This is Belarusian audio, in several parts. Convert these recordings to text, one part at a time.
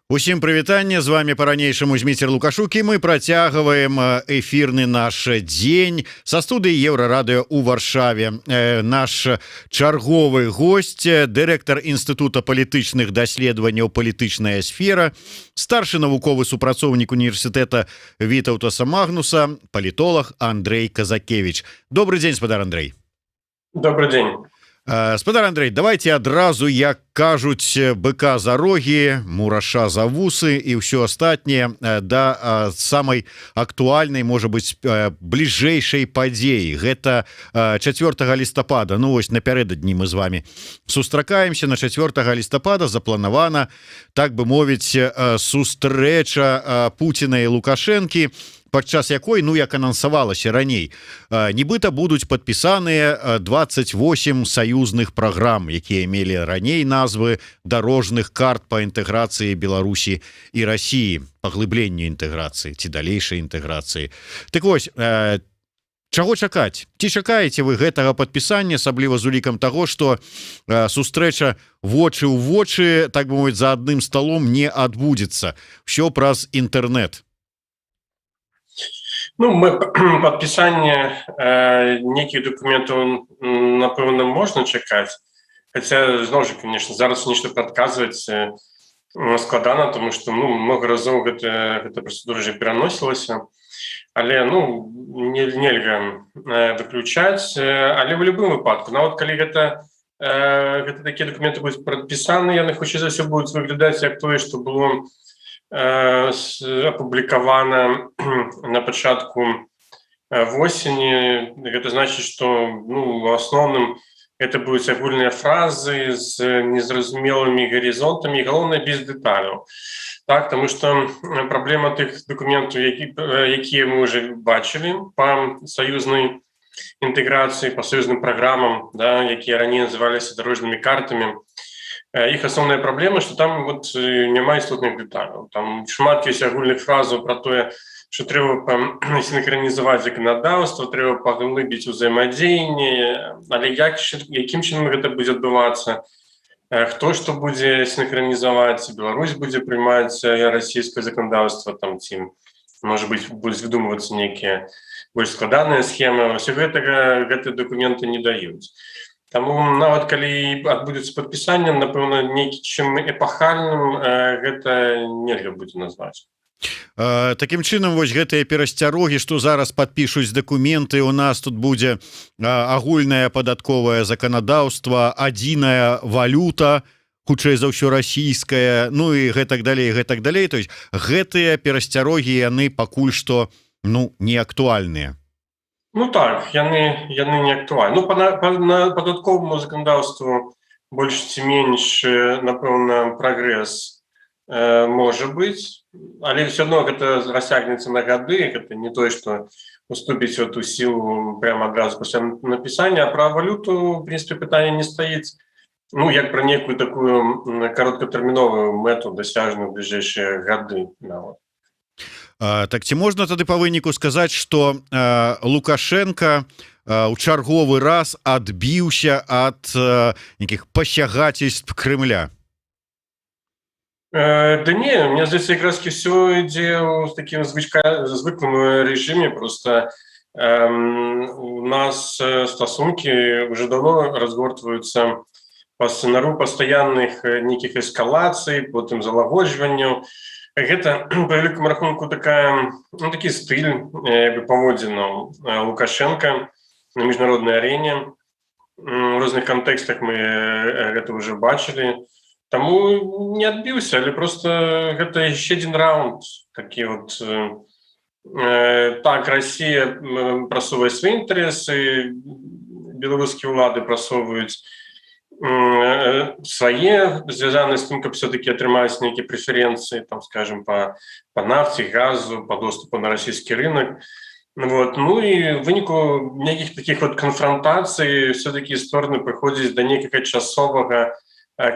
Усім прывітанне, з вами по-ранейшаму Зміцер Лукашук, і мы працягваем эфірны наш дзень са студыі Еўрарадыё ў Варшаве. Наш чарговы госць, дырэктар Інстытута палітычных даследаванняў «Палітычная сфера», старшы навуковы супрацоўнік універсітэта Вітаўтаса Магнуса, палітолог Андрей Казакевич. Добрый дзень, спадар Андрей. Добрый день. Спадар Андрей, давайте адразу, як кажуць, быка за рогі, мураша за вусы і ўсё астатняе да самай актуальнай, можа быць, бліжэйшай падзеі. Гэта 4 лістапада. Ну вось напярэдадні мы з вами сустракаемся. На 4 лістапада запланавана, так бы мовіць, сустрэча Пуціна і Лукашэнкі, падчас якой, ну, як анансавалася раней, нібыта будуць падпісаныя 28 саюзных праграм, якія мелі раней назвы дарожных карт па інтэграцыі Беларусі і Расіі, паглыбленню інтэграцыі ці далейшай інтэграцыі. Так вось, чаго чакаць? Ці чакаеце вы гэтага падпісання, асабліва з улікам таго, што сустрэча вочы ў вочы, так бы мовіць, за адным сталом не адбудзецца? Усё праз інтэрнэт. Ну, мы подписание неких документов, напевно, можно чекать. Хотя, знову ж, конечно, зараз нечто предказывать складано, тому что, ну, много разов эта процедура уже переносилась. Але, ну, нельга выключать. Але в любом выпадку. Но вот, коли это такие документы будут подписаны, я не хочу за все будет выглядать как то, что было опубликовано на початку осени. Это значит, что, ну, в основном это будут агульные фразы с незразумелыми горизонтами и, главное, без деталей. Так, потому что проблема тех документов, які мы уже бачили по союзной интеграции, по союзным программам, да, які ранее назывались дорожными картами, их основная проблема, что там вот нема істотних деталей. Там шмат есть агульных фразаў про то, что треба синхронизовать законодавство, треба поглыбить взаимодействие, але яким чином это будет отбываться, кто что будет синхронизовать, Беларусь будет принимать российское законодавство, там, может быть, будут выдумываться некие больше складанные схемы, все это документы не дают. Таму, нават калі адбудзецца падпісанне, напэўна, нейкім эпахальным гэта нельга будзе назваць. Такім чынам, вось гэтыя перасцярогі, што зараз падпішуць дакументы, у нас тут будзе агульнае падатковае заканадаўства, адзіная валюта, хутчэй за ўсё расійская, ну і гэтак далей, гэтак далей. То есть гэтыя перасцярогі, яны пакуль што, ну, не актуальныя. Ну так, яны не актуальны. Ну, на падатковому законодаўству больш ці менш, напэўна, прагрэс можа быць, але все равно гэта расцягнецца на гады, гэта не тое, што уступіць эту сілу прямо адразу пасля напісання, а пра валюту, в принципе, пытанне не стаіць. Ну, як пра некую такую кароткатэрміновую мэту, дасяжную ў бліжэйшыя гады нават. Так ці можна тады па выніку сказаць, што Лукашенко ў чарговы раз адбіўся ад нейкіх пасягательств Кремля? Да не, мне здаецца, якраз все ідзе ў такім звыклым режиме. Просто у нас стасункі уже давно разгортваюцца по сцэнару пастаянных нейкіх эскалацый, потым залагоджванняў. Гэта, по великому рахунку, такі стыль паводзінаў Лукашенка на міжнароднай арене. У розных кантэкстах мы гэта ўжо бачылі. Таму не адбіўся, але просто гэта яшчэ адзін раунд. Такі вот, так, Расія прасоўвае свае інтарэсы, беларускія ўлады прасоўваюць свае, звязаныя з тым, каб все-таки атрымаць нейкія прэферэнцыі, там, скажем, по нафте, газу, по доступу на расійскі рынок. Вот. Ну і в выніку нейкіх таких вот конфронтацый все-таки стороны прыходзяць да нейкага часовага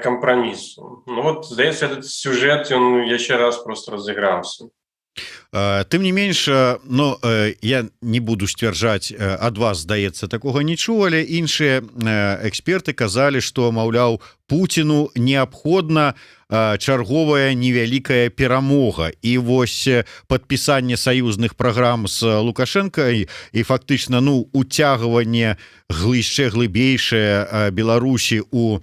компромиссу. Ну вот, здаецца, этот сюжет, он яшчэ раз просто разыграўся. Тым не менш, но я не буду сцвярджаць, ад вас, здаецца, такога не чуў, але іншыя эксперты казалі, што, маўляў, Пуціну неабходна чарговая невялікая перамога, і вось падпісанне саюзных праграм з Лукашэнкай і фактычна, ну, уцягванне яшчэ глыбейшае Беларусі у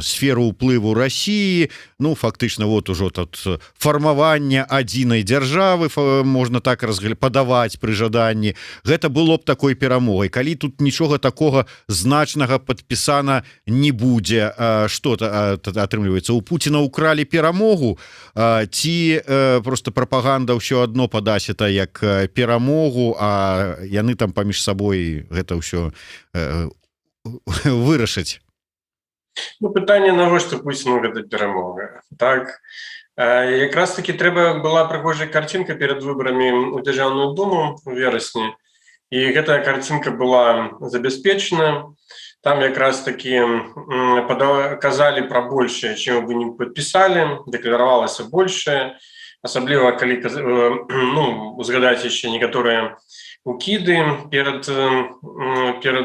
сферу ўплыву России, ну, фактычна, вот ужо тут фармаванне адзінай дзяржавы, можна так падаваць пры жаданні, гэта было б такой перамогай. Калі тут нічога такога значнага падпісана не будзе, што атрымліваецца, у Пуціна укралі перамогу, ці просто прапаганда ўсё адно падась это як перамогу, а яны там паміж сабой гэта ўсё вырашаць? Ну, пытанне, навошта Пуціну гэта перамога, так? Якраз таки трэба была прыгожая карцінка перад выбарамі ў Дзяржаўную Думу у верасні, і гэтая карцінка была забяспечана. Там якраз таки казалі пра большае, чым бы не падпісалі, дэкларавалася большае, асабліва калі, ну, узгадаць яшчэ некаторыя укіды перад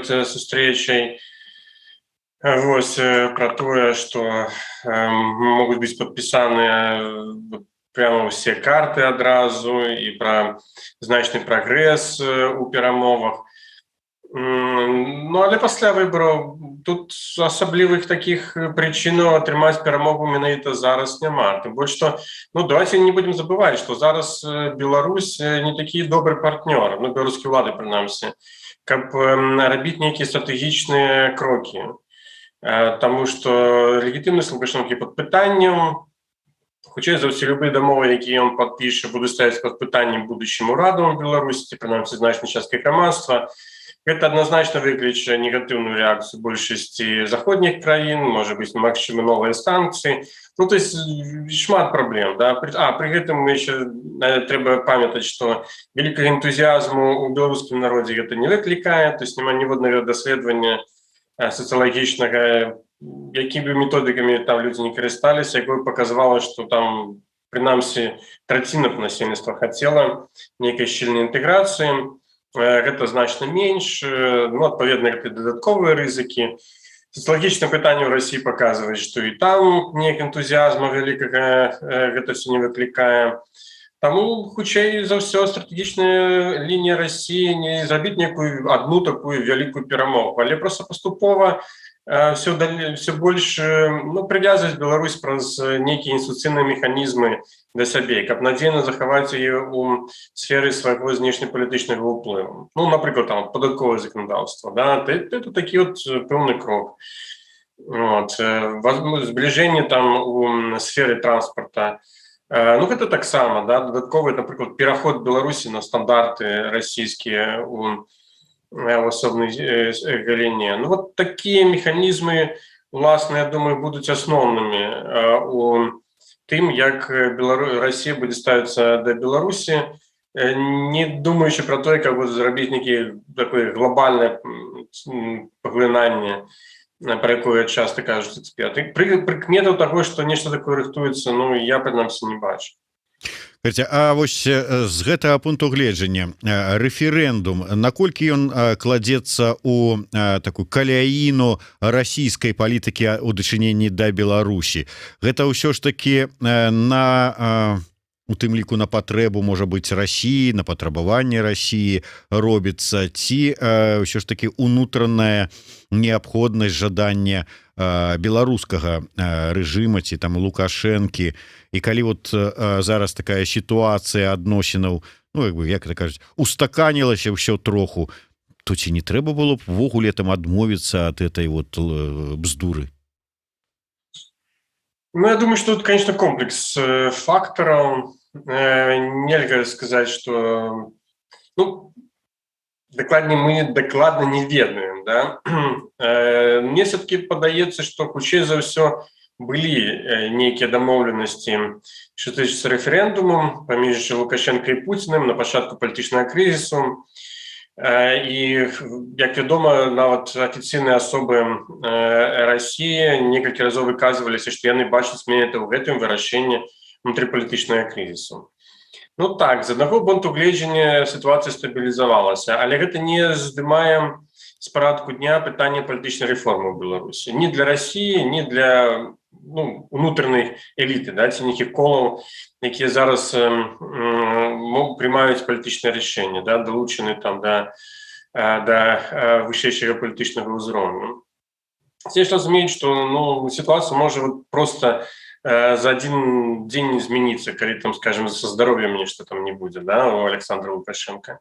сустрэчай. Вось пра тое, што могуць быць падпісаныя прямо ўсе карты адразу і пра значны прагрэс у перамовах. Ну, але пасля выбараў тут асаблівых такіх прычынаў атрымаць перамогу менавіта зараз няма. Тым больш, што, ну, давайте не будем забываць, што зараз Беларусь не такі добры партнёр, ну, беларускія ўлады, прынамсі, каб рабіць нейкія стратэгічныя крокі. Таму што легітымнасць Лукашэнкі пад пытаннем, хутчэй за ўсе любыя дамовы, якія ён падпіша, будуць ставіць пад пытаннем будучым урадам Беларусі, прынамсі значнай часткай грамадства. Гэта адназначна выкліча негатыўную рэакцыю большасці заходніх краін, можа быць, магчыма, новыя санкцыі. Ну, то есть шмат праблем, да? Пры гэтым яшчэ трэба памятаць, што вялікага энтузіязму ў беларускім народзе гэта не выклікае, то есть няма ніводнага даследавання сацыялагічнага, якімі методыкамі там людзі не карысталіся, якое паказвала, што там, прынамсі, траціна насельніцтва хацела нейкай шчыльнай інтэграцыі. Гэта значна менш, ну, адпаведна, гэта дадатковыя рызыкі. Сацыялагічнае пытанне ў Расіі паказвае, што і там неяк энтузіязма вялікага гэта все не выклікае. Таму, хутчэй за ўсё, стратэгічная лінія Расіі не зрабіць некую адну такую вялікую перамогу, але проста паступова все больш, ну, прывязваць Беларусь праз нейкія інстытуцыйныя механізмы да сябе, каб надзейна захаваць яе ў сферы свайго знешнепалітычнага ўплыву. Ну, напрыклад, там падатковае заканадаўства, да, это такі от пэўны крок. Вот. Збліжэнне там у сферы транспарта. Ну, гэта таксама, да, дадатковы, напрыклад, пераход Беларусі на стандарты расійскія у асобнай галіне. Ну, вот такія механізмы, уласна, я думаю, будуць асноўнымі у тым, як Расія будзе ставіцца да Беларусі, не думаючы пра тое, каб зрабіць нейкі такое глобальнае паглынанне, пра якое часта кажуць эксперты. Прыкметаў таго, што нешта такое рыхтуецца, ну, я, прынамсі, не бачу. А вось з гэтага пункту гледжання рэферэндум, наколькі ён кладзецца ў такую каляіну расійскай палітыкі ў дачыненні да Беларусі? Гэта ўсё ж такі у тым ліку на патрэбу, можа быць, Расіі, на патрабаванне Расіі робіцца, ці ўсё ж такі унутраная неабходнасць жадання беларускага рэжыма ці там Лукашэнкі? І калі вот зараз такая сітуацыя адносінаў, ну, як это кажуць, устаканілася ўсё троху, то ці не трэба было б увогуле там адмовіцца ад этой вот бздуры? Ну, я думаю, что тут, конечно, комплекс факторов. Нельзя сказать, что... Ну, мы докладно не ведаем, да? Мне все-таки падаецца, что хутчэй за ўсё былі нейкія дамоўленасці, што тычыцца рэферэндумам паміж Лукашенко і Пуціным на пачатку палітычнага крызісу. І, як вядома, нават афіцыйныя асобы Расіі некалькі разоў выказваліся, што яны бачаць менавіта ў гэтым вырашэнні унутрыпалітычнага крызісу. Ну так, з аднаго пункту гледжання сітуацыя стабілізавалася, але гэта не здымае з парадку дня пытання палітычнай рэформы ў Беларусі. Ні для Расіі, ні для унутранай эліты, да, ці нейкіх колаў, якія зараз прымаюць палітычнае рашэнне, да, далучаны там да вышэйшага палітычнага ўзроўню. Все разумеюць, што сітуацыя можа просто за один день измениться, калі там, скажем, со здоровьем нешта там не будет, да, у Александра Лукашенко.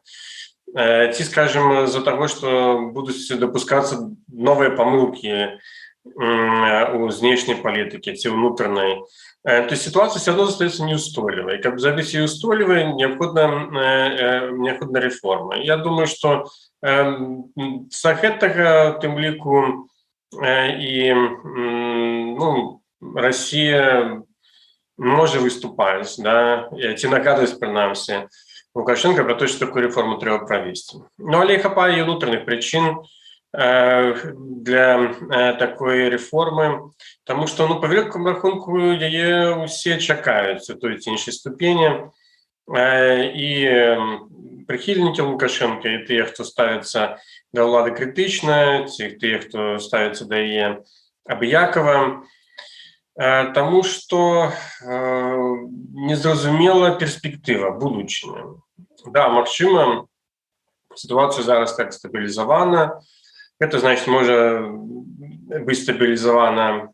Ці, скажем, за того, что будут допускаться новые помылки у знешней политики, ці внутренней. То есть ситуация все равно остается неустойливой. Как бы забыть ее устойливой, необходна реформа. Я думаю, что з гэтага тым ліку і Россия может выступать, да, ці нагадывать, принамсі, Лукашенко про то, что такую реформу треба провести. Ну, але хапае і внутренних причин для такой реформы, тому что, по великому рахунку, яе усе чакаюць у той ці іншай ступені, і прихильники Лукашенко, і тыя, хто ставится до ўлады критично, тыя, хто ставится до яе абыякова, тому что незразумела перспектыва, будучыня. Да, магчыма, ситуация зараз так стабілізавана. Это значит, может быть стабилизовано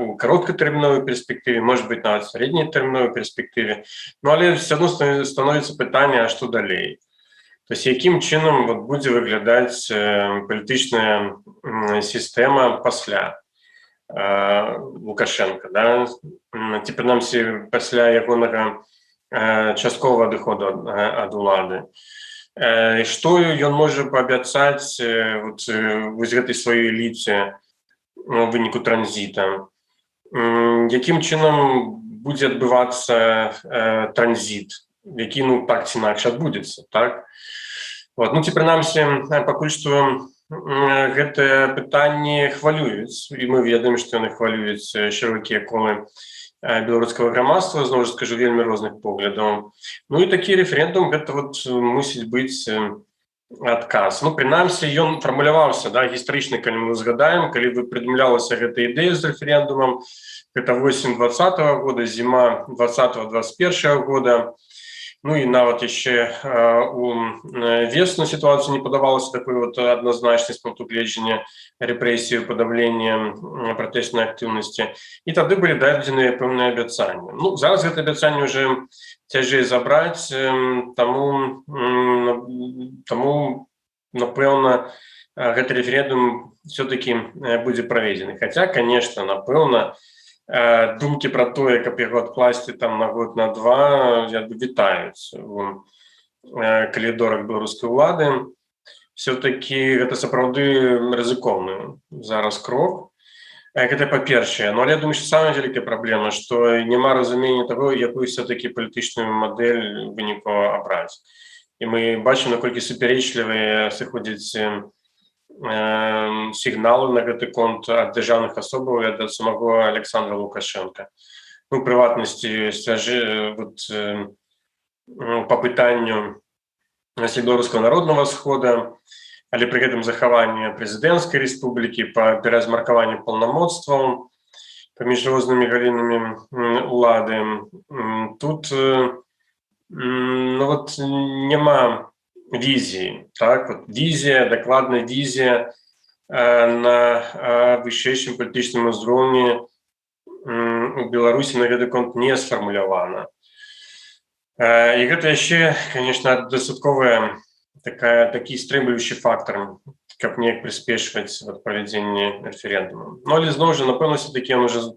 у короткотерминовой перспективе, может быть, нават среднетерминовой перспективе. Но але все равно становится питание, а что далей? То есть, яким чином будет выглядать політичная система пасля Лукашенко, да? Ці прынамсі пасля ягонага частковага адыходу ад улады. Што ён можа паабяцаць вось гэтай сваёй эліце у выніку транзіта? Якім чынам будзе адбывацца транзіт, які так ці інакш адбудзецца, так? Ці прынамсі, пакуль што гэтае пытанне хвалююць, і мы ведаем, што яны хвалююць шырокія колы беларускага грамадства, зноў жа скажу, вельмі розных поглядаў. І такі рэферэндум, гэта мусіць быць адказ. Прынамсі, ён фармуляваўся, да, гістарычна, калі мы згадаем, калі прыдумлялася гэта ідэя з рэферэндумам, гэта восень 2020 года, зіма 2020-2021 года, і нават яшчэ у весну сітуацыю не падавалася такой адназначнай з пункту гледжання рэпрэсіі, падаўлення пратэснай актыўнасці. І тады былі дадзеныя пэўныя абяцанні. Зараз гэта абяцанне ўжо цяжэй забраць, таму, напэўна, гэты рэферэндум все-таки будзе праведзены. Хаця, конечно, напэўна, думкі пра тое, каб яго адкласці там на год, на два, вітаюць у калідорах беларускай улады. Все-таки гэта сапраўды рызыкоўны зараз крок. Гэта па-першае. Але я думаю, што самая вялікая праблема, што няма разумення таго, якую все-таки палітычную мадэль выніку абраць. І мы бачым, наколькі супярэчлівыя сыходзяць сігналы на гэты конт ад дзяржаўных асобаў і ад самого Александра Лукашенко. У прыватнасці, па пытанню Беларускага народнага схода, але пры гэтым захаванне прэзідэнцкай рэспублікі, па перазмаркаванню паўнамоцтваў паміж рознымі галінамі улады. Тут няма візіі, так, візія, дакладная візія на вышэйшым палітычным узроўні у Беларусі на гэты конт не сфармулявана. І гэта яшчэ, конечно, дастатковая такі стрымліваючы фактор, каб неяк прыспешваць правядзенне рэферэндума. Але зноў жа, напэўна, все-таки он уже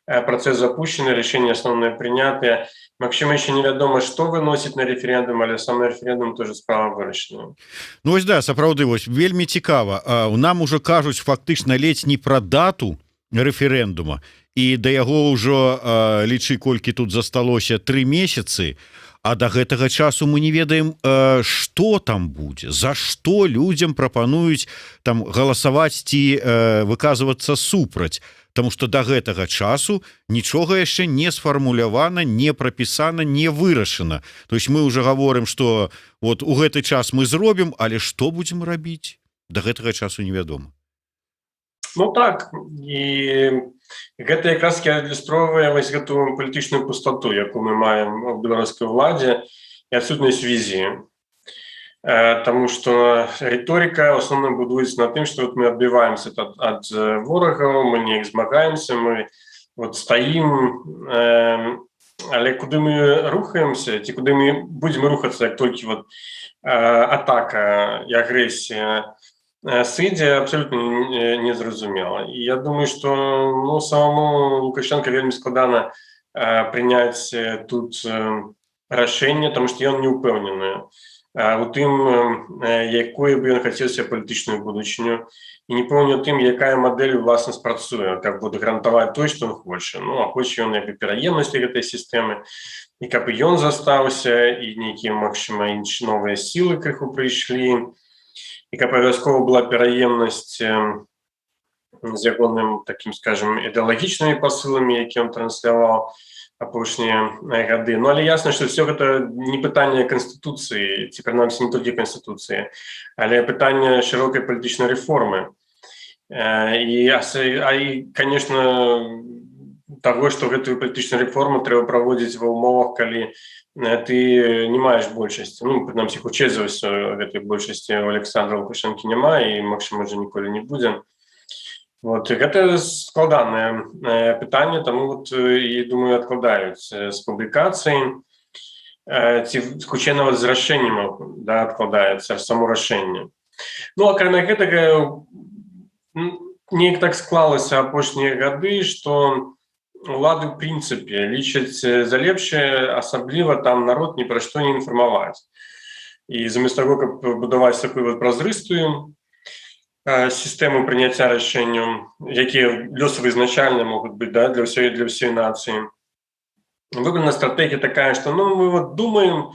працэс запущены, рашэнне асноўнае прынятае. Магчыма, яшчэ невядома, што выносіць на рэферэндум, але сам рэферэндум тоже справа вырашана. Сапраўды, вельмі цікава. Нам ужо кажуць фактычна ледзь не пра дату рэферэндума, і да яго ўжо лічы, колькі тут засталося 3 месяцы, а да гэтага часу мы не ведаем, што там будзе, за што людзям прапануюць там галасаваць ці выказвацца супраць. Таму што да гэтага часу нічога яшчэ не сфармулявана, не прапісана, не вырашана. То есть мы уже гаворым, што вот у гэты час мы зробім, але што будзем рабіць? Да гэтага часу невядома. Ну так, і гэта якраз адлюстроўвае вось гэту палітычную пустоту, якую мы маем у беларускай уладзе, і адсутнасць візіі. Таму што рыторыка ў асноўным будуецца на тым, што вот мы адбіваемся ад ворагаў, мы неяк змагаемся, мы вот стаім, але куды мы рухаемся, ці куды мы будзем рухацца, як толькі вот атака і агрэсія сыдзе, абсолютно незразумела. І я думаю, што самому Лукашенко вельмі складана прыняць тут рашэнне, таму што ён не ўпэўнены у тым, якой бы ён хацеў себе палітычную будучыню, і не пэўнены у тым, якая мадэль уласна спрацуе, каб буде гарантаваць той, што ён хоча. А хоча ён як бы пераемнасці гэтай сістэмы, і каб ён застаўся, і нейкія, магчыма, іншыя новыя сілы крыху прыйшлі, і каб абавязкова была пераемнасць з ягоным, такім, скажем, ідэалагічнымі пасыламі, які ён трансляваў апошнія гады. Але ясна, што все гэта не пытанне Канстытуцыі, ці прынамсі не толькі Канстытуцыі, але пытанне шырокай палітычнай рэформы. І, конечно, таго, што гэтую палітычную рэформу трэба праводзіць ва ўмовах, калі ты не маеш большасці. Прынамсі, хутчэй за ўсё гэтай большасці у Александра Лукашэнкі няма, і, магчыма, уже ніколі не будзе. Гэта складанае пытанне, таму і, думаю, адкладаюць з публікацыі, ці хутчэй нават з рашэннем адкладаецца само рашэнне. Акрамя гэтага, неяк так склалася апошнія гады, што улады ў прынцыпе лічаць за лепшае, асабліва там народ ні пра што не інфармаваць. І замест таго, каб будаваць такую празрыстую сістэму прыняцця рашэнняў, якія лёсавызначальныя могуць быць для ўсёй нацыі. Выбрана стратэгія такая, што мы думаем,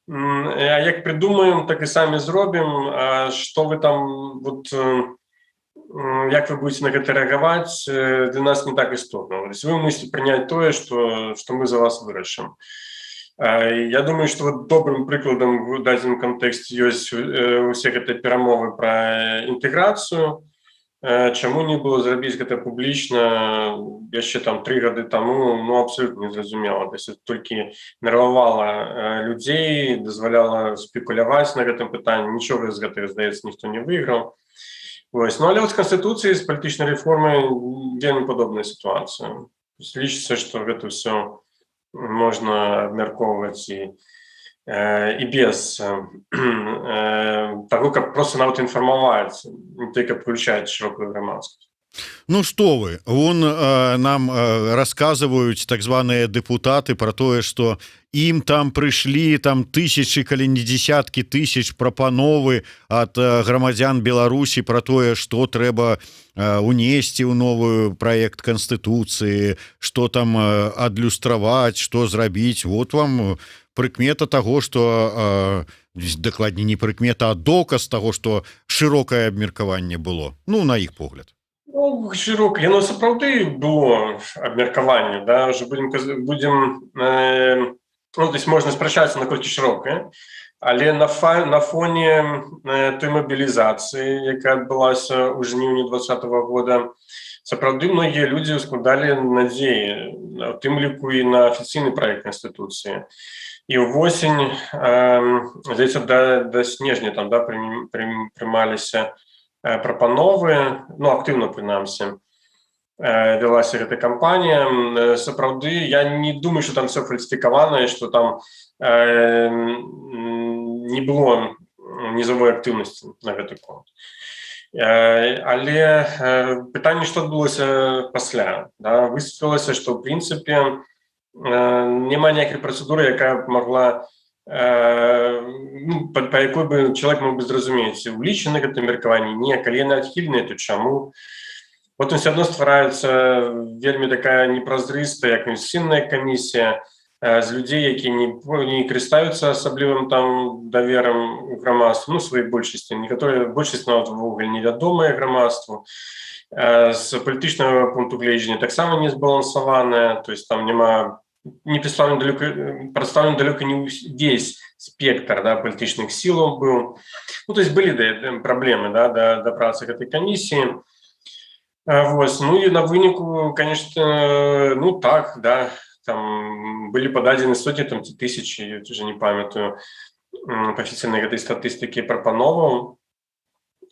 а як прыдумаем, так і самі зробім, а што вы там, як вы будете на гэта рэагаваць, для нас не так істотна. Вы мусіце прыняць тое, што мы за вас вырашым. Я думаю, што добрым прыкладам в дадзеным кантэксце ёсць усе гэтыя перамовы пра інтэграцыю. Чаму не было зрабіць гэта публічна яшчэ 3 гады таму, абсолютно незразумела. Толькі нервавала людзей, дазваляла спекуляваць на гэтым пытанні, нічога з гэтага, здаецца, ніхто не выйграў. Але з Канстытуцыі, з палітычнай рэформай вельмі падобная сітуацыя. Лічыцца, што гэта ўсё можна абмяркоўваць і без таго, каб проста нават інфармаваць, не толькі каб включаць шырокую грамадскасць. Што вы, нам расказваюць так званыя дэпутаты пра тое, што ім там прыйшлі тысячы, калі не дзесяткі тысяч прапановы ад грамадзян Беларусі пра тое, што трэба унесці ў новую праект Канстытуцыі, што там адлюстраваць, што зрабіць. Вот вам прыкмета таго, што дакладней не прыкмета, а доказ таго, што шырокае абмеркаванне было, на іх погляд. Шырока. Яно сапраўды было абмеркаванне, ўжо будзем, можна спрачацца, наколькі шырокае, але на фоне той мабілізацыі, якая адбылася ў жніўні 2020 года, сапраўды многія людзі складалі надзеі, у тым ліку і на афіцыйны праект Канстытуцыі. І ўвосень, здаецца, да снежня там прымаліся прапановы, актыўна прынамсі вялася гэта кампанія. Сапраўды, я не думаю, што там все фальсіфікавана, што там не было нізавой актыўнасці на гэты конт. Але пытанне, што адбылося пасля. Высветлілася, што ў прынцыпе няма ніякай працэдуры, якая могла, па якой бы чалавек мог бы зразумець, улічаны гэта меркаванне, не, калі яны адхіленыя, то чаму? Потым все адно ствараецца вельмі такая непразрыстая, як Конституцыйная камісія, з людзей, якія не карыстаюцца асаблівым там даверам у грамадству, ну, сваёй большасці, некаторыя большасць нават увогуле невядомыя грамадству. З палітычнага пункту гледжання таксама не збалансаваная, то есть там няма не представлен далеко не весь спектр, да, палітычных сілаў быў. Ну, то есть былі праблемы, да, да працы гэтай камісіі. Вот. Ну і на выніку, конечно, ну так, да, там былі пададзены сотні там ці тысячы, я уже не памятаю па афіцыйнай гэтай статыстыкі прапановаў,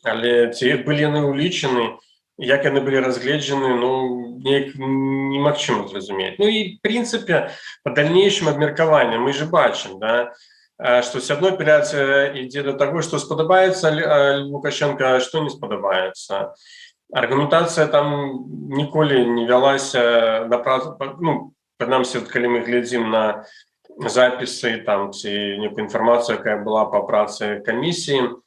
але ці былі яны ўлічаны, як яны былі разгледжаны, ну, неяк немагчыма зразумець. Ну і, в прынцыпе, па дальнейшым абмеркаванням мы же бачым, да, што ўсё адно апеляцыя ідзе да таго, што спадабаецца Лукашенко, а што не спадабаецца. Аргументацыя там ніколі не вялася на працу, ну, прынамсі, калі мы глядзім на запісы там ці некую інфармацыю, якая была па працы камісіі,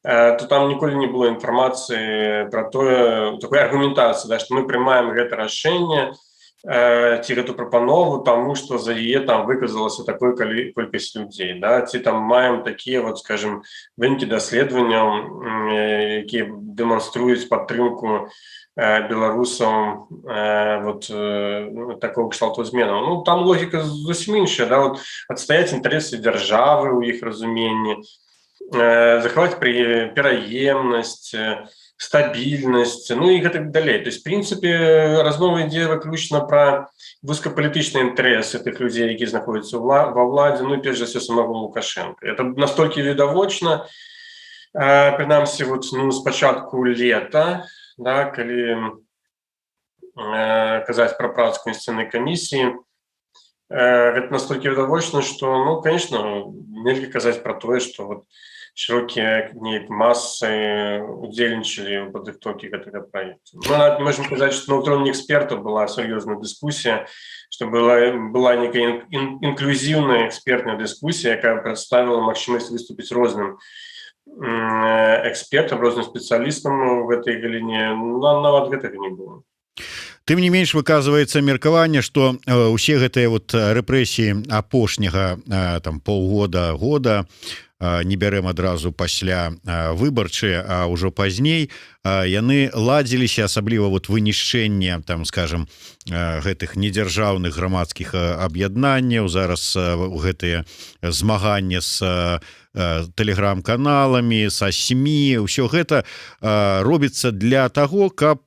то там ніколі не было інфармацыі пра тое, такой аргументацыі, да, што мы прымаем гэта рашэнне ці гэту прапанову, таму што за яе там выказалася такой колькасць людзей, да, ці там маем такія, вот, скажем, вынікі даследаванняў, якія дэманструюць падтрымку беларусаў вот такого кшталту зменаў. Ну, там логіка зусім іншая, да, вот, адстаяць інтарэсы дзяржавы ў іх разуменні, захаваць пераемнасць, стабільнасць, ну і гэтак далей. То есть, в прынцыпе, размова ідзе выключна пра вузкапалітычныя інтарэсы тых людзей, якія знаходзяцца ва ўладзе, ну і перш за ўсё самого Лукашенко. Это настолькі відавочна, прынамсі, вот, ну, з пачатку лета, да, калі казаць пра працу Конституцыйнай камісіі, гэта настолькі відавочна, што, ну, конечно, нельга казаць пра тое, што вот широкие массы удзельнічалі ў падрыхтоўкі гэтага праекта. Мы можем сказаць, што на ўзроўні экспертаў была сур'ёзная дыскусія, што была некая інклюзіўная экспертная дыскусія, якая прадставіла магчымасць выступіць розным экспертам, розным спецыялістам у гэтай галіне. Нават гэтага не было. Тым не менш, выказваецца меркаванне, што ўсе гэтыя вот рэпрэсіі апошняга там паўгода, года, не бярем адразу пасля выбарчыя, а ўжо пазней, яны ладзіліся, асабліва вот вынішчэнне, там, скажем, гэтых недзяржаўных грамадскіх аб'яднанняў, зараз гэтыя змаганні з тэлеграм-каналамі, са СМІ, ўсё гэта робіцца для таго, каб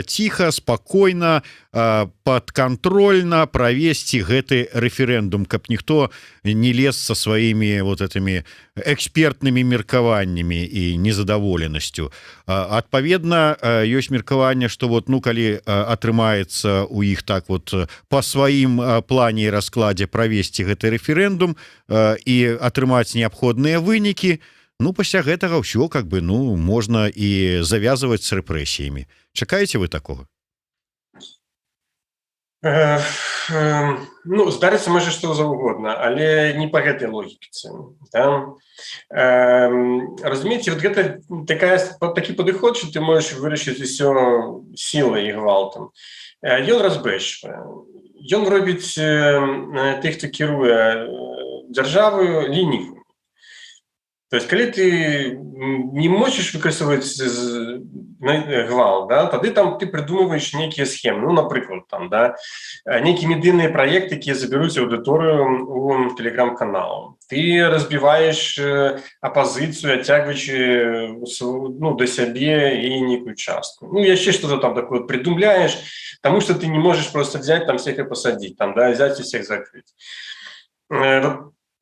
ціха, спакойна, падкантрольна правесці гэты рэферэндум, каб ніхто не лез са сваімі вот этими экспертнымі меркаваннямі і незадаволенасцю. Адпаведна, ёсць меркаванне, што вот, ну, калі атрымаецца у іх так вот па сваім плане і раскладзе правесці гэты рэферэндум і атрымаць неабходныя вынікі, ну, пасля гэтага ўсё, как бы, ну, можна і завязваць з рэпрэсіямі. Чакаеце вы такога? Ну, здарыцца можа што заўгодна, але не па гэтай логіцы. Да? Разумееце, вот гэта такі падыход, што ты можаш вырашыць усё сілай і гвалтам. Ён разбэшвае. Ён робіць тых, хто кіруе дзяржавою, лінівым. То есть, калі ты не можаш выкарыстоўваць гвалт, да, тады там ты прыдумваеш нейкія схемы. Ну, напрыклад, там, да, нейкія медыйныя праекты, якія забяруць аўдыторыю у тэлеграм-каналу. Ты разбіваеш апазіцыю, адцягваючы, ну, да сябе і нейкую частку. Ну, яшчэ што-то там такое придумляеш, таму што ты не можаш просто взять там всех і пасадзіць, там, да, взять і всех закрыць.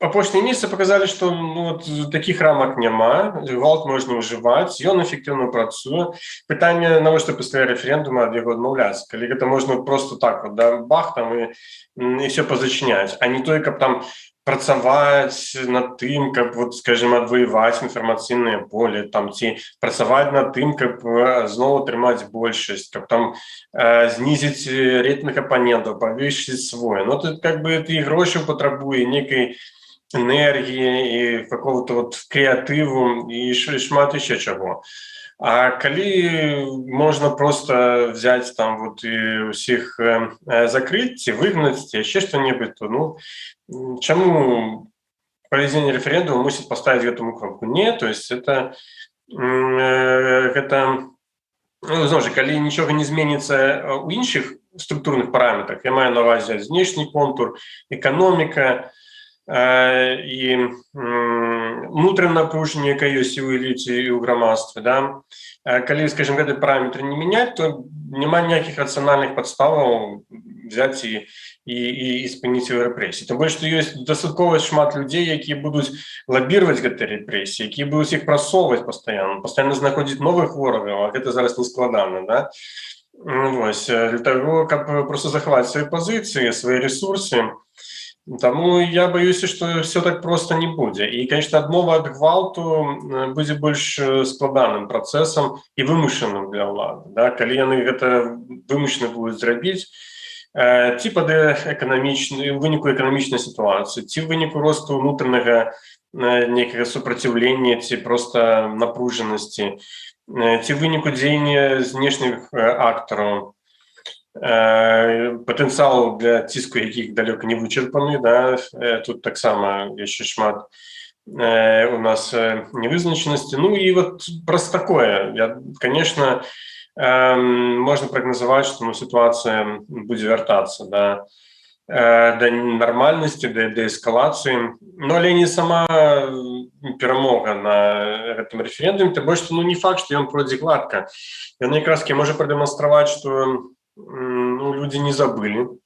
Апошнія месяцы показалі, што, ну, вот, такіх рамак няма, гвалт можна ўжываць, ён эфектыўна працуе. Пытанне, навошта пасля рэферэндума ад яго адмаўляцца, калі гэта можна просто так вот, да, бах, там, і все пазачыняць, а не тое, каб там працаваць над тым, каб, вот, скажем, адваяваць інфармацыйнае поле, там, ці працаваць над тым, каб зноў атрымаць большасць, каб там знізіць рэйтынг апанентаў, павысіць свой. Ну, тут как бы ты грошаў патрабуе, некай энергии и какого-то вот креативу и шмат еще чего. А калі можна просто взять там вот і усіх закрыць ці выгнаць ці яшчэ што-небудзь, то ну чаму проведение референдума мусіць поставить гэтаму кропку? Не, то есть это ну, зноў жа, калі нічога не зменіцца у іншых структурных параметрах, я маю на ўвазе знешні контур, эканоміка і унутранае напружанне, якое ёсць і ў эліце і ў грамадстве, да? Калі, скажем, гэты параметр не мяняць, то няма ніякіх рацыянальных падставаў взять і спыніць рэпрэсіі. Тым больш, што ёсць дастаткова шмат людзей, якія будуць лабіраваць гэтыя рэпрэсіі, якія будуць іх прасоўваць пастаянна знаходзіць новых ворагаў, а гэта зараз не складана, да? Вось, для таго, каб проста захаваць свае пазіцыі, свае рэсурсы. Таму я баюся, што все так проста не будзе. І, конечно, адмова ад гвалту будзе больш складаным працэсам і вымушаным для ўлады. Да? Калі яны гэта вымушана будуць зрабіць, ці пад у выніку эканамічнай сітуацыі, ці ў выніку росту ўнутранага некага супраціўлення, ці проста напружанасці, ці ў выніку дзеяння знешніх актараў, патэнцыял для ціску якіх далёка не вычарпаны, да? Тут таксама яшчэ шмат у нас невызначанасці. Ну і вот праз такое, конечно, можна прагназаваць, што сітуацыя будзе вяртацца да нармальнасці, да эскалацыі, но але не сама перамога на гэтым рэферэндуме, тым больш, што не факт, што ён пройдзе гладка. Ён якраз можа прадэманстраваць, што люди не забылі.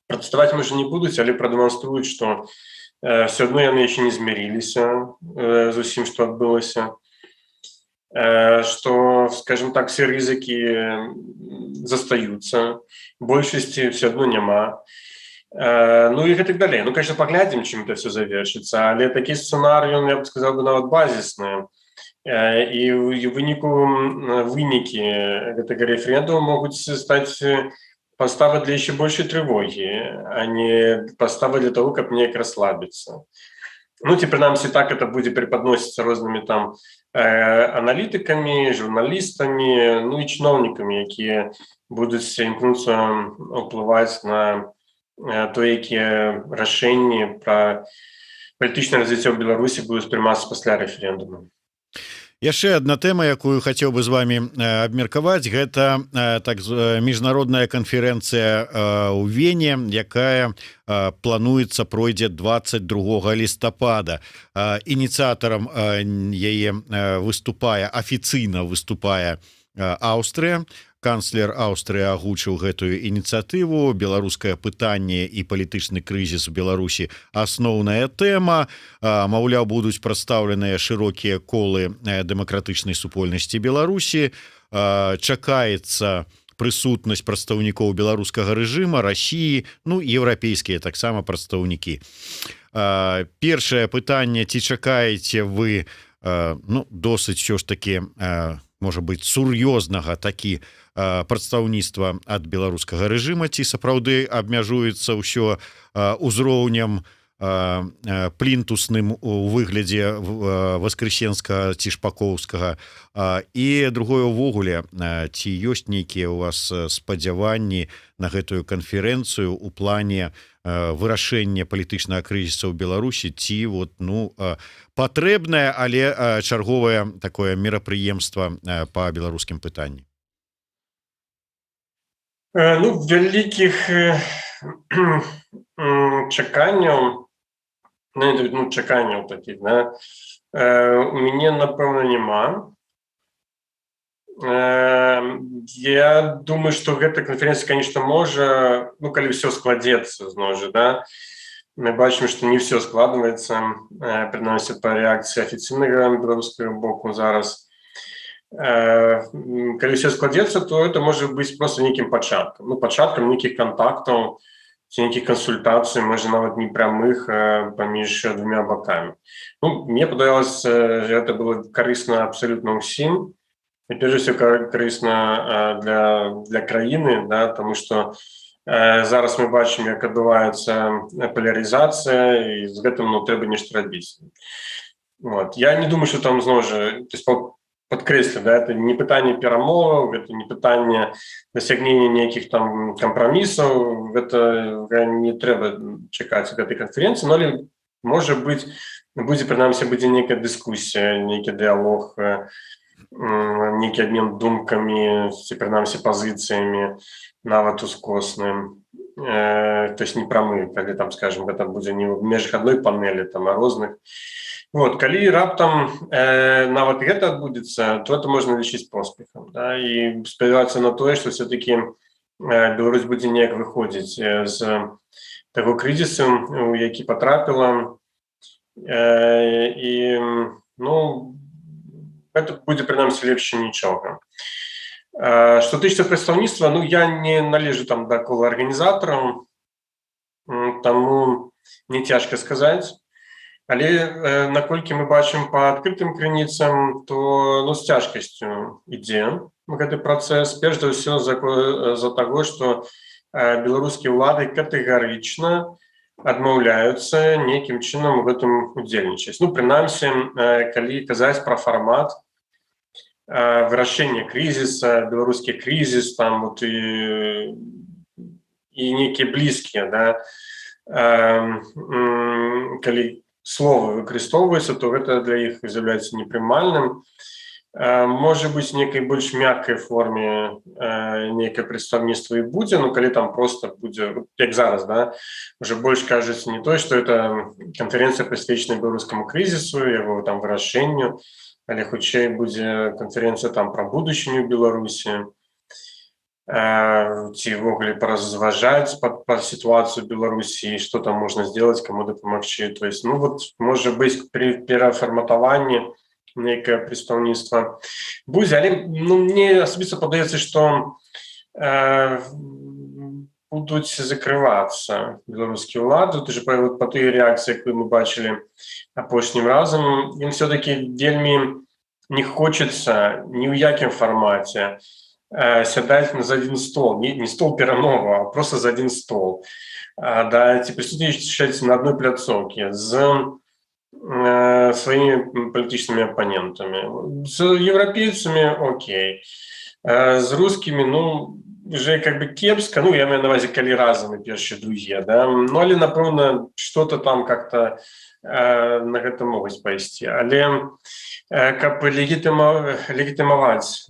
Пратэставаць можа не будуць, але прадэманструюць, што все адно яны яшчэ не змірыліся з усім, што адбылася, што, скажем так, все рызыкі застаюцца, большасці все адно няма. Ну і гэтак далей. Ну, конечно, паглядзім, чым это все завершыцца, але такі сцэнарый, я б сказаў, нават базісны. І ў вынікі гэтага рэферэндума могуць стаць падставай для яшчэ большай трывогі, а не падставай для того, каб неяк расслабіцца. Ну, ці прынамсі так это будзе преподносіцца рознымі там аналітыкамі, журналістамі, ну і чыноўнікамі, якія будуць імкнуцца ўплываць на тое, якія рашэнні пра палітычнае развіццё ў Беларусі будуць прымацца пасля рэферэндума. Яшчэ одна тэма, якую хацеў бы з вами абмеркаваць, гэта так міжнародная канферэнцыя ў Вене, якая плануецца пройдзе 22 лістапада. Ініцыятарам яе афіцыйна выступае Аўстрыя. Канцлер Аўстрыі агучыў гэтую ініцыятыву. Беларускае пытанне і палітычны крызіс у Беларусі асноўная тэма. Маўляў, будуць прадстаўленыя шырокія колы дэмакратычнай супольнасці Беларусі. Чакаецца прысутнасць прадстаўнікоў беларускага рэжыма, Расіі, ну еўрапейскія таксама прадстаўнікі. Першае пытанне: ці чакаеце вы досыць ўсё ж такі, можа быць, сур'ёзнага такі прадстаўніцтва ад беларускага рэжыма, ці сапраўды абмяжуецца ўсё узроўнем плінтусным у выглядзе васкрэсенскага ці шпакоўскага? І другое, увогуле, ці ёсць нейкія у вас спадзяванні на гэтую канферэнцыю у плане вырашэння палітычнага крызісу ў Беларусі, ці патрэбнае, але чарговае такое мерапрыемства па беларускім пытанні? Ну, вялікіх чаканняў, чаканняў такіх, да, у мяне, напэўна, няма. Я думаю, што гэта канферэнцыя, конечно, можа, калі ўсё складзецца, зноў жа, да. Мы бачым, што не ўсё складваецца, прынамсі па рэакцыі афіцыйнага беларускага боку зараз. Калі ўсё складзецца, то это можа быць проста нейкім пачаткам. Пачаткам нейкіх кантактаў ці нейкіх кансультацый, можа нават не прамых, паміж двумя бакамі. Мне падалася, гэта было карысна абсалютна ўсім. І перш за ўсё карысна для краіны, да, таму што зараз мы бачым, як адбываецца палярызацыя, і з гэтым трэба нешта рабіць. Я не думаю, што там зноў жа подкрэслю, да, это не пытанне перамоваў, это не пытанне дасягнення нейкіх там кампрамісаў, гэта не трэба чакаць гэтай канферэнцыі, но але можа быць будзе прынамсі будзе нейкая дыскусія, нейкі дыялог, нейкі абмен думкамі ці прынамсі пазіцыямі нават ускосным, то есть не прамы, калі там скажем гэта будзе не ў межах адной панелі там а розных. Вот, калі раптам нават гэта адбудзецца, то это можна лічыць поспехам, да? І спадзявацца на тое, што все-таки Беларусь будзе неяк выходзіць з таго крызісу, у які патрапіла, і ну гэта будзе прынамсі лепш, чым нічога. Што тычыцца прадстаўніцтва, ну я не належу там да кола арганізатараў, таму не цяжка сказаць. Але наколькі мы бачым па адкрытым крыніцам, то ну, з цяжкасцю ідзе гэты працэс. Перш за ўсё з-за таго, што беларускія ўлады катэгарычна адмаўляюцца нейкім чынам у гэтым удзельнічаць. Ну, прынамсі, калі казаць пра фармат вырашэння крызіса, беларускі крызіс, там вот і нейкія блізкія, да, калі словы выкарыстоўваюцца, то гэта для іх з'яўляецца непрымальным. Можа быць, некай больш мяккай форме нейкае прадстаўніцтва і будзе, но калі там проста будзе, як зараз, да, уже больш кажуць не то, што это канферэнцыя прысвечаная беларускаму крызісу, яго там вырашэнню, але хутчэй будзе канферэнцыя там пра будучыню Беларусі, ці ввогуле паразважаць па сітуацыю Беларусі, што там можна зробіць, каму дапамагчы. То есть, ну вот, можа быць, пры перафарматаванні нейкае прадстаўніцтва будзе, але ну, мне асабіста падаецца, што будуць закрывацца беларускія ўлады. Ты ж па той рэакцыі, якую мы бачылі апошнім разам, ім все-таки вельмі не хочацца ні ў якім фармаце сядаць за один стол, не стол перамоваў, а просто за один стол, да, ці прысутнічаць на адной пляцоўкі з сваімі палітычнымі апанентамі. З еўрапейцамі окей, з рускімі, ну, уже как бы кепска, ну, я маю на ўвазе, калі разам і першыя, другія, да, ну, але, напэўна, што-то там как-то на гэта могуць пайсці. Але каб легітымаваць,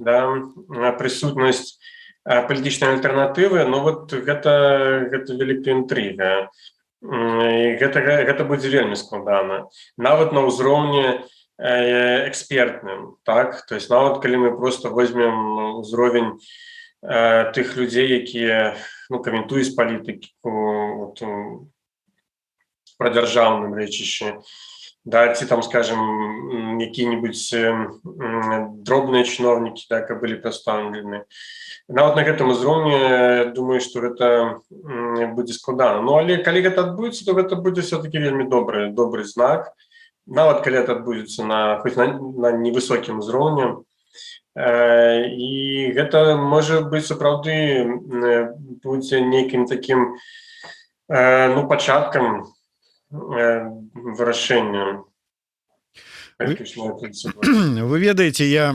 да, прысутнасць палітычнай альтэрнатывы, ну вот гэта вялікая інтрыга. Гэта будзе вельмі складана. Нават на ўзроўні экспертным, так? То есть нават калі мы просто возьмем ўзровень тых людзей, якія ну, каментуюць палітыку вот, пра дзяржаўным рэчышчы, да, ці там, скажем, якія-небудзь дробныя чыноўнікі, так, былі прадстаўлены. Нават на гэтым узроўні, думаю, што гэта будзе складана. Ну, але калі гэта адбудзецца, то гэта будзе все-таки вельмі добры знак. Нават калі гэта адбудзецца хоць на невысокім узроўні. І гэта, можа быць, сапраўды будзе нейкім такім ну, пачаткам вырашэння. Вы ведаеце, я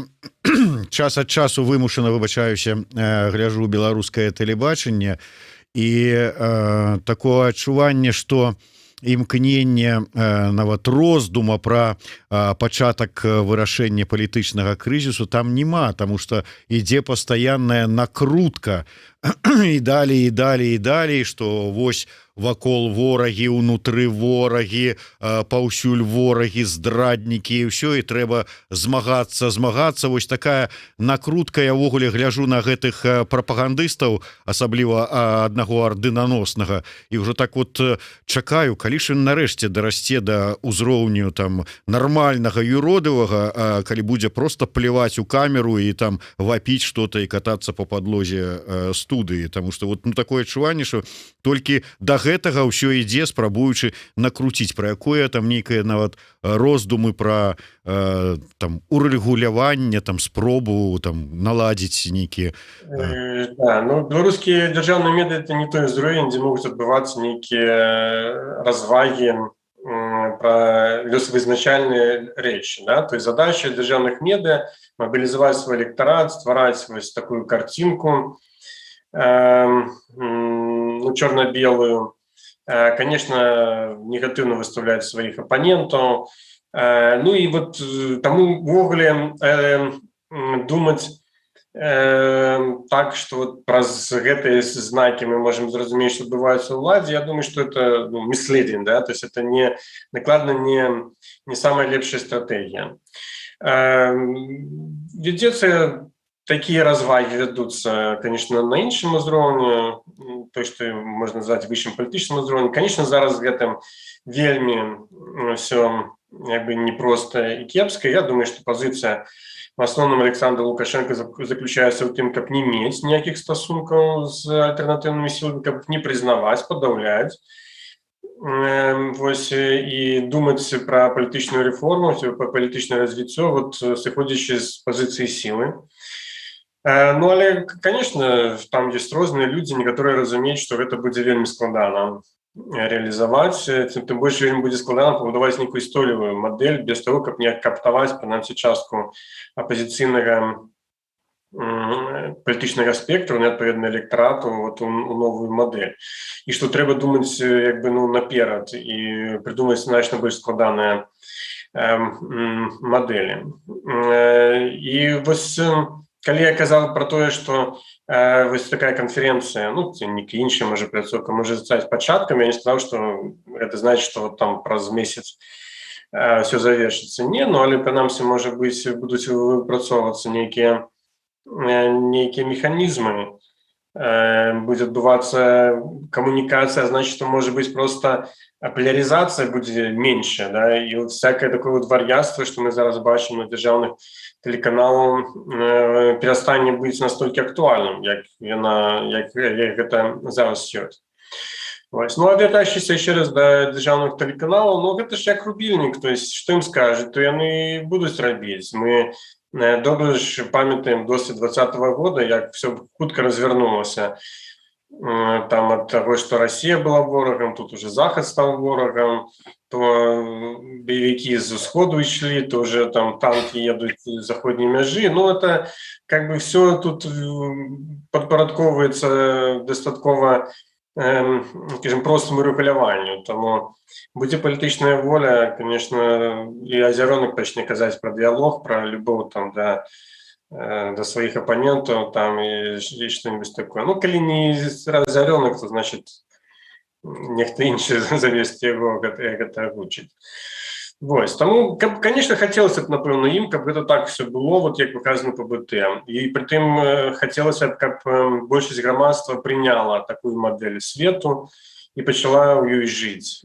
час ад часу вымушана, выбачаюся, гляжу беларускае тэлебачанне, і такое адчуванне, што імкненне нават роздума пра пачатак вырашэння палітычнага крызісу там няма, таму што ідзе пастаянная накрутка і далей, і далей, і далей, што вось вакол ворагі, унутры ворагі, паўсюль ворагі, здраднікі і ўсё, і трэба змагацца. Вось такая накрутка. Я ўвогуле гляжу на гэтых прапагандыстаў, асабліва аднаго ардынаноснага, і ўжо так вот чакаю, калі ж ён нарэшце дарасце да ўзроўню там нармальнага юродавага, калі будзе просто плеваць у камеру і там вапіць што-то і катацца по падлозе студыі, таму што вот ну, такое адчуванне, што толькі да гэтага ўсё ідзе, спрабуючы накруціць, пра якое там нейкае нават роздумы пра там урэгуляванне, там спробу там наладзіць нейкія. Да, ну, беларускія дзяржаўныя медыа — это не той узровень, дзе могуць адбывацца нейкія развагі про лёсавызначальныя рэчы, да? То есть задача дзяржаўных медыа мабілізаваць свой электарат, ствараць вось такую картинку чорна-белую, конечно, негатыўна выставляць сваіх апанентаў. Ну і вот таму увогуле думаць так, что вот праз гэтыя знакі мы можем зразумець, что адбываецца ў уладзе, я думаю, что это misleading, да? То есть это накладна не самая лепшая стратегія. Ведется такие разваги ведутся, конечно, на іншым узроўні, то, что можно назвать высшим палітычным узроўнем. Конечно, зараз гэтым вельмі все непросто и кепска. Я думаю, что позиция в основном Александра Лукашенко заключается в том, как не иметь никаких стосунков с альтернативными силами, как не признавать, подавлять. И думать про палітычную реформу, про палітычное развитие, вот сыходзячы з позиции силы. Ну, але, конечно, там есть разные люди, некоторые разумеюць, что это будзе вельмі складана реализовать, тем больше вельмі будзе складана пабудаваць некую стойлівую модель без того, как не каптаваць прынамсі частку апозіцыйнага палітычнага спектру, неадпаведна электарату вот, у новую модель. И что трэба думаць наперад и придумаць значна больш складаныя модели. И вось калі я казаў про тое, что вось такая конференция, нейкі іншы можа пляцоўка можа стаць пачаткам, я не сказаў, что это значит, что вот там праз месяц все завершится. Не, але прынамсі можа быць будуць выпрацоўвацца нейкія механизмы, будет адбывацца коммуникация, значит, что может быть просто поляризация будет меньше, да, и вот всякое такое вот вар'яцтва, что мы зараз бачым на дзяржаўных телеканалах, перастане быць настолькі актуальным, як гэта зараз ёсць. Ну, а вяртаючыся еще раз до дзяржаўных телеканалаў, гэта ж як рубільнік, то есть што ім скажуць, то яны будуць рабіць. Мы добра ж памятаем досвід 2020 года, як все хутка развернулася. Там от того, что Россия была ворогом, тут уже Захад стал ворогом, то боевики из усходу шли, то уже там танки едут с заходней межи. Ну, это как бы все тут подпорядковывается достатково, скажем, простому регуляванню. Тому будзе палітычная воля, конечно, и Азяронок почне казаць про диалог, про любовь там до своих оппонентов там и что-нибудь такое. Ну, коли не Азяронок, то значит нехто іншы завесці яго гэта агучыць. Вось, таму, конечно, хотелось б, напэўна, ім, каб гэта так все было, вот як показано по БТ. І притым хотелось б, каб большасць грамадства прыняла такую модель свету і пачала ў ёй жыць.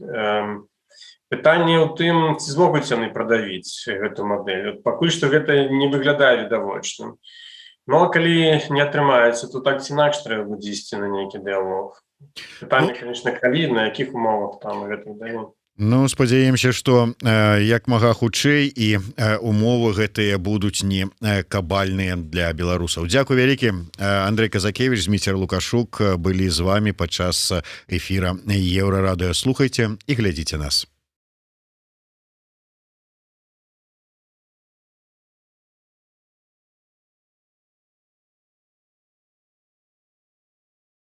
Пытанне ў тым, ці змогуць яны прадавіць гэту модель. Пакуль што гэта не выглядае відавочным. Ну, а калі не атрымаецца, то так ці інакш трэба будзе ісці на нейкі дыялог. Пытанне, конечно, калі, на якіх умовах там гэта дае. Ну, спадзяемся, што як мага хутчэй і умовы гэтыя будуць не кабальныя для беларусаў. Дзякуй вялікі. Андрэй Казакевіч, Зміцер Лукашук былі з вами падчас эфіра Еўрарадыё. Слухайце і глядзіце нас.